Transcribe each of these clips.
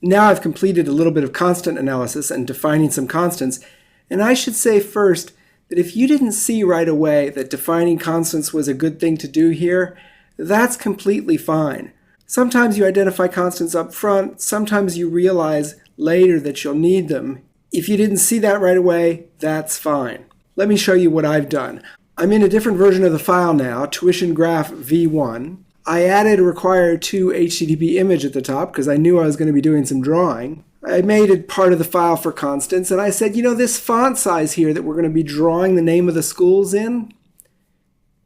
Now I've completed a little bit of constant analysis and defining some constants, and I should say first that if you didn't see right away that defining constants was a good thing to do here, that's completely fine. Sometimes you identify constants up front, sometimes you realize later that you'll need them. If you didn't see that right away, that's fine. Let me show you what I've done. I'm in a different version of the file now, tuition graph V1. I added a required to HTTP image at the top because I knew I was going to be doing some drawing. I made it part of the file for constants, and I said, you know, this font size here that we're going to be drawing the name of the schools in,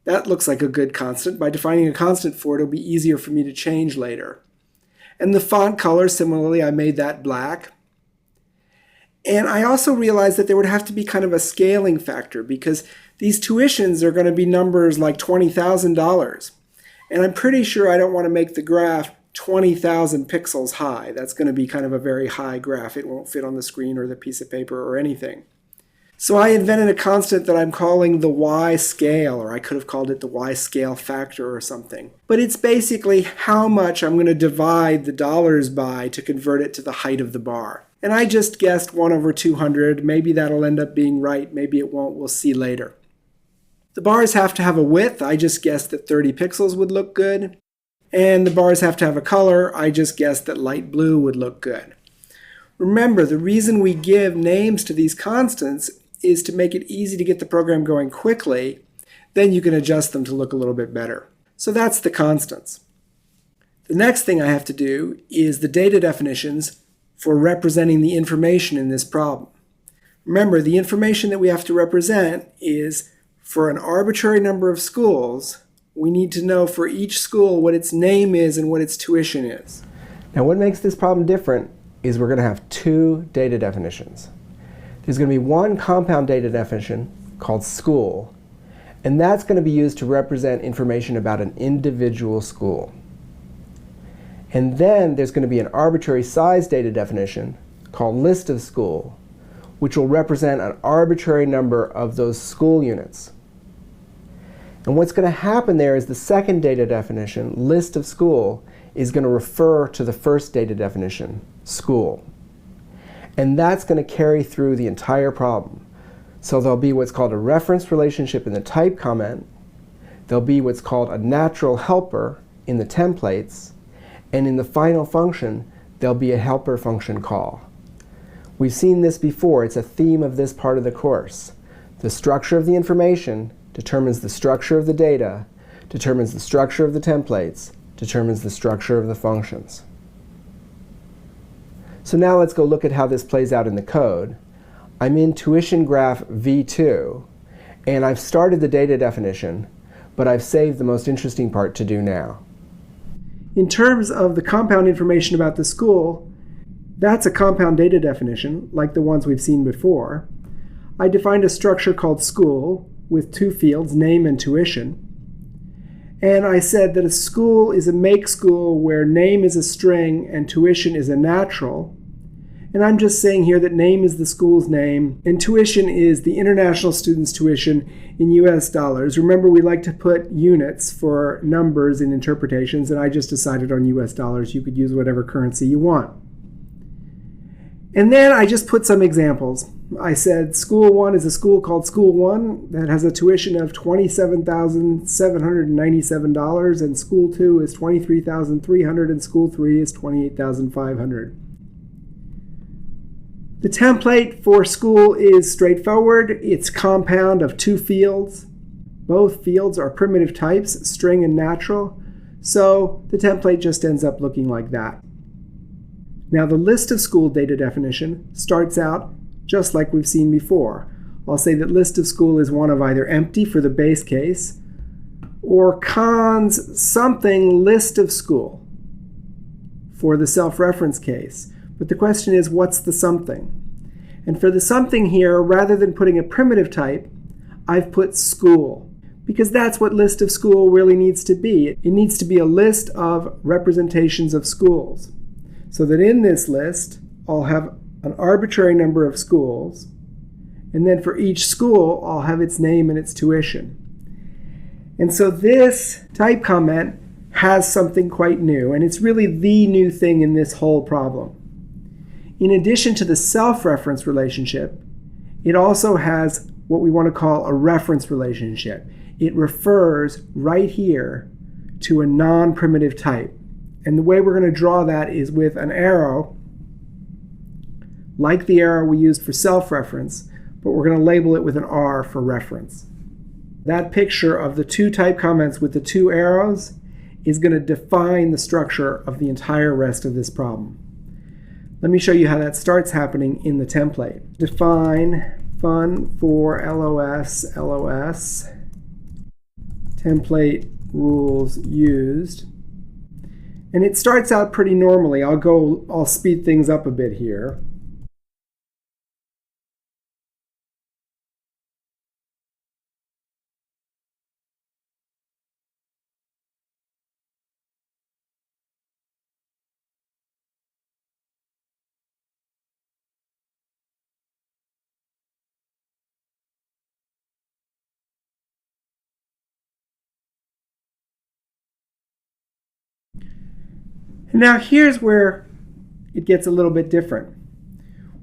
that looks like a good constant. By defining a constant for it, it'll be easier for me to change later. And the font color, similarly, I made that black. And I also realized that there would have to be kind of a scaling factor because these tuitions are going to be numbers like $20,000. And I'm pretty sure I don't want to make the graph 20,000 pixels high. That's going to be kind of a very high graph. It won't fit on the screen or the piece of paper or anything. So I invented a constant that I'm calling the y scale, or I could have called it the y scale factor or something. But it's basically how much I'm going to divide the dollars by to convert it to the height of the bar. And I just guessed 1/200. Maybe that'll end up being right. Maybe it won't. We'll see later. The bars have to have a width. I just guessed that 30 pixels would look good. And the bars have to have a color. I just guessed that light blue would look good. Remember, the reason we give names to these constants is to make it easy to get the program going quickly. Then you can adjust them to look a little bit better. So that's the constants. The next thing I have to do is the data definitions for representing the information in this problem. Remember, the information that we have to represent is for an arbitrary number of schools, we need to know for each school what its name is and what its tuition is. Now what makes this problem different is we're going to have two data definitions. There's going to be one compound data definition called school, and that's going to be used to represent information about an individual school. And then there's going to be an arbitrary size data definition called list of school, which will represent an arbitrary number of those school units. And what's going to happen there is the second data definition, list of school, is going to refer to the first data definition, school. And that's going to carry through the entire problem. So there'll be what's called a reference relationship in the type comment. There'll be what's called a natural helper in the templates. And in the final function, there'll be a helper function call. We've seen this before. It's a theme of this part of the course. The structure of the information determines the structure of the data, determines the structure of the templates, determines the structure of the functions. So now let's go look at how this plays out in the code. I'm in tuition graph V2, and I've started the data definition, but I've saved the most interesting part to do now. In terms of the compound information about the school, that's a compound data definition, like the ones we've seen before. I defined a structure called school with two fields, name and tuition. And I said that a school is a make school where name is a string and tuition is a natural. And I'm just saying here that name is the school's name and tuition is the international student's tuition in US dollars. Remember, we like to put units for numbers in interpretations, and I just decided on US dollars. You could use whatever currency you want. And then I just put some examples. I said school 1 is a school called school 1 that has a tuition of $27,797, and school 2 is $23,300, and school 3 is $28,500. The template for school is straightforward. It's compound of two fields. Both fields are primitive types, string and natural, so the template just ends up looking like that. Now the list of school data definition starts out just like we've seen before. I'll say that list of school is one of either empty for the base case or cons something list of school for the self-reference case. But the question is, what's the something? And for the something here, rather than putting a primitive type, I've put school, because that's what list of school really needs to be. It needs to be a list of representations of schools. So that in this list, I'll have an arbitrary number of schools, and then for each school, I'll have its name and its tuition. And so this type comment has something quite new, and it's really the new thing in this whole problem. In addition to the self-reference relationship, it also has what we want to call a reference relationship. It refers right here to a non-primitive type. And the way we're going to draw that is with an arrow, like the arrow we used for self-reference, but we're going to label it with an R for reference. That picture of the two type comments with the two arrows is going to define the structure of the entire rest of this problem. Let me show you how that starts happening in the template. Define fun for LOS, template rules used. And it starts out pretty normally. I'll speed things up a bit here. And now here's where it gets a little bit different.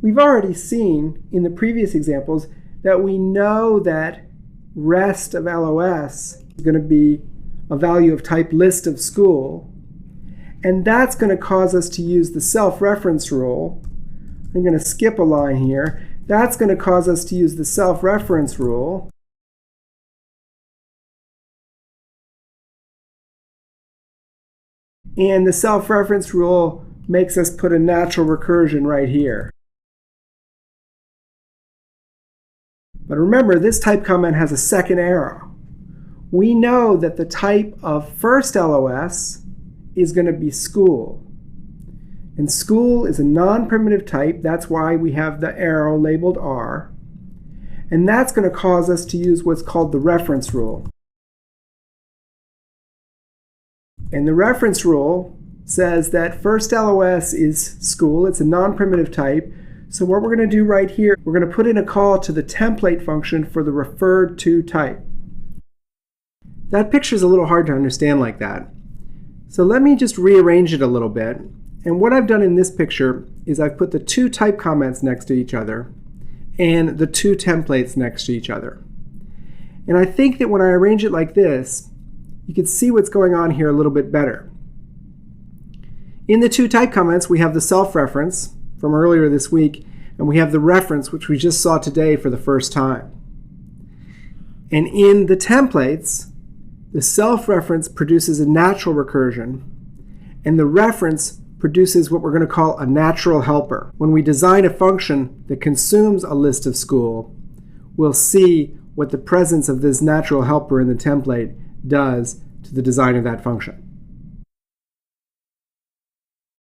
We've already seen in the previous examples that we know that rest of LOS is going to be a value of type list of school, and that's going to cause us to use the self-reference rule. I'm going to skip a line here. That's going to cause us to use the self-reference rule. And the self-reference rule makes us put a natural recursion right here. But remember, this type comment has a second arrow. We know that the type of first LOS is going to be school. And school is a non-primitive type. That's why we have the arrow labeled R. And that's going to cause us to use what's called the reference rule. And the reference rule says that first LOS is school. It's a non-primitive type. So what we're going to do right here, we're going to put in a call to the template function for the referred to type. That picture is a little hard to understand like that. So let me just rearrange it a little bit. And what I've done in this picture is I've put the two type comments next to each other and the two templates next to each other. And I think that when I arrange it like this, you can see what's going on here a little bit better. In the two type comments, we have the self-reference from earlier this week, and we have the reference, which we just saw today for the first time. And in the templates, the self-reference produces a natural recursion, and the reference produces what we're going to call a natural helper. When we design a function that consumes a list of school, we'll see what the presence of this natural helper in the template does to the design of that function.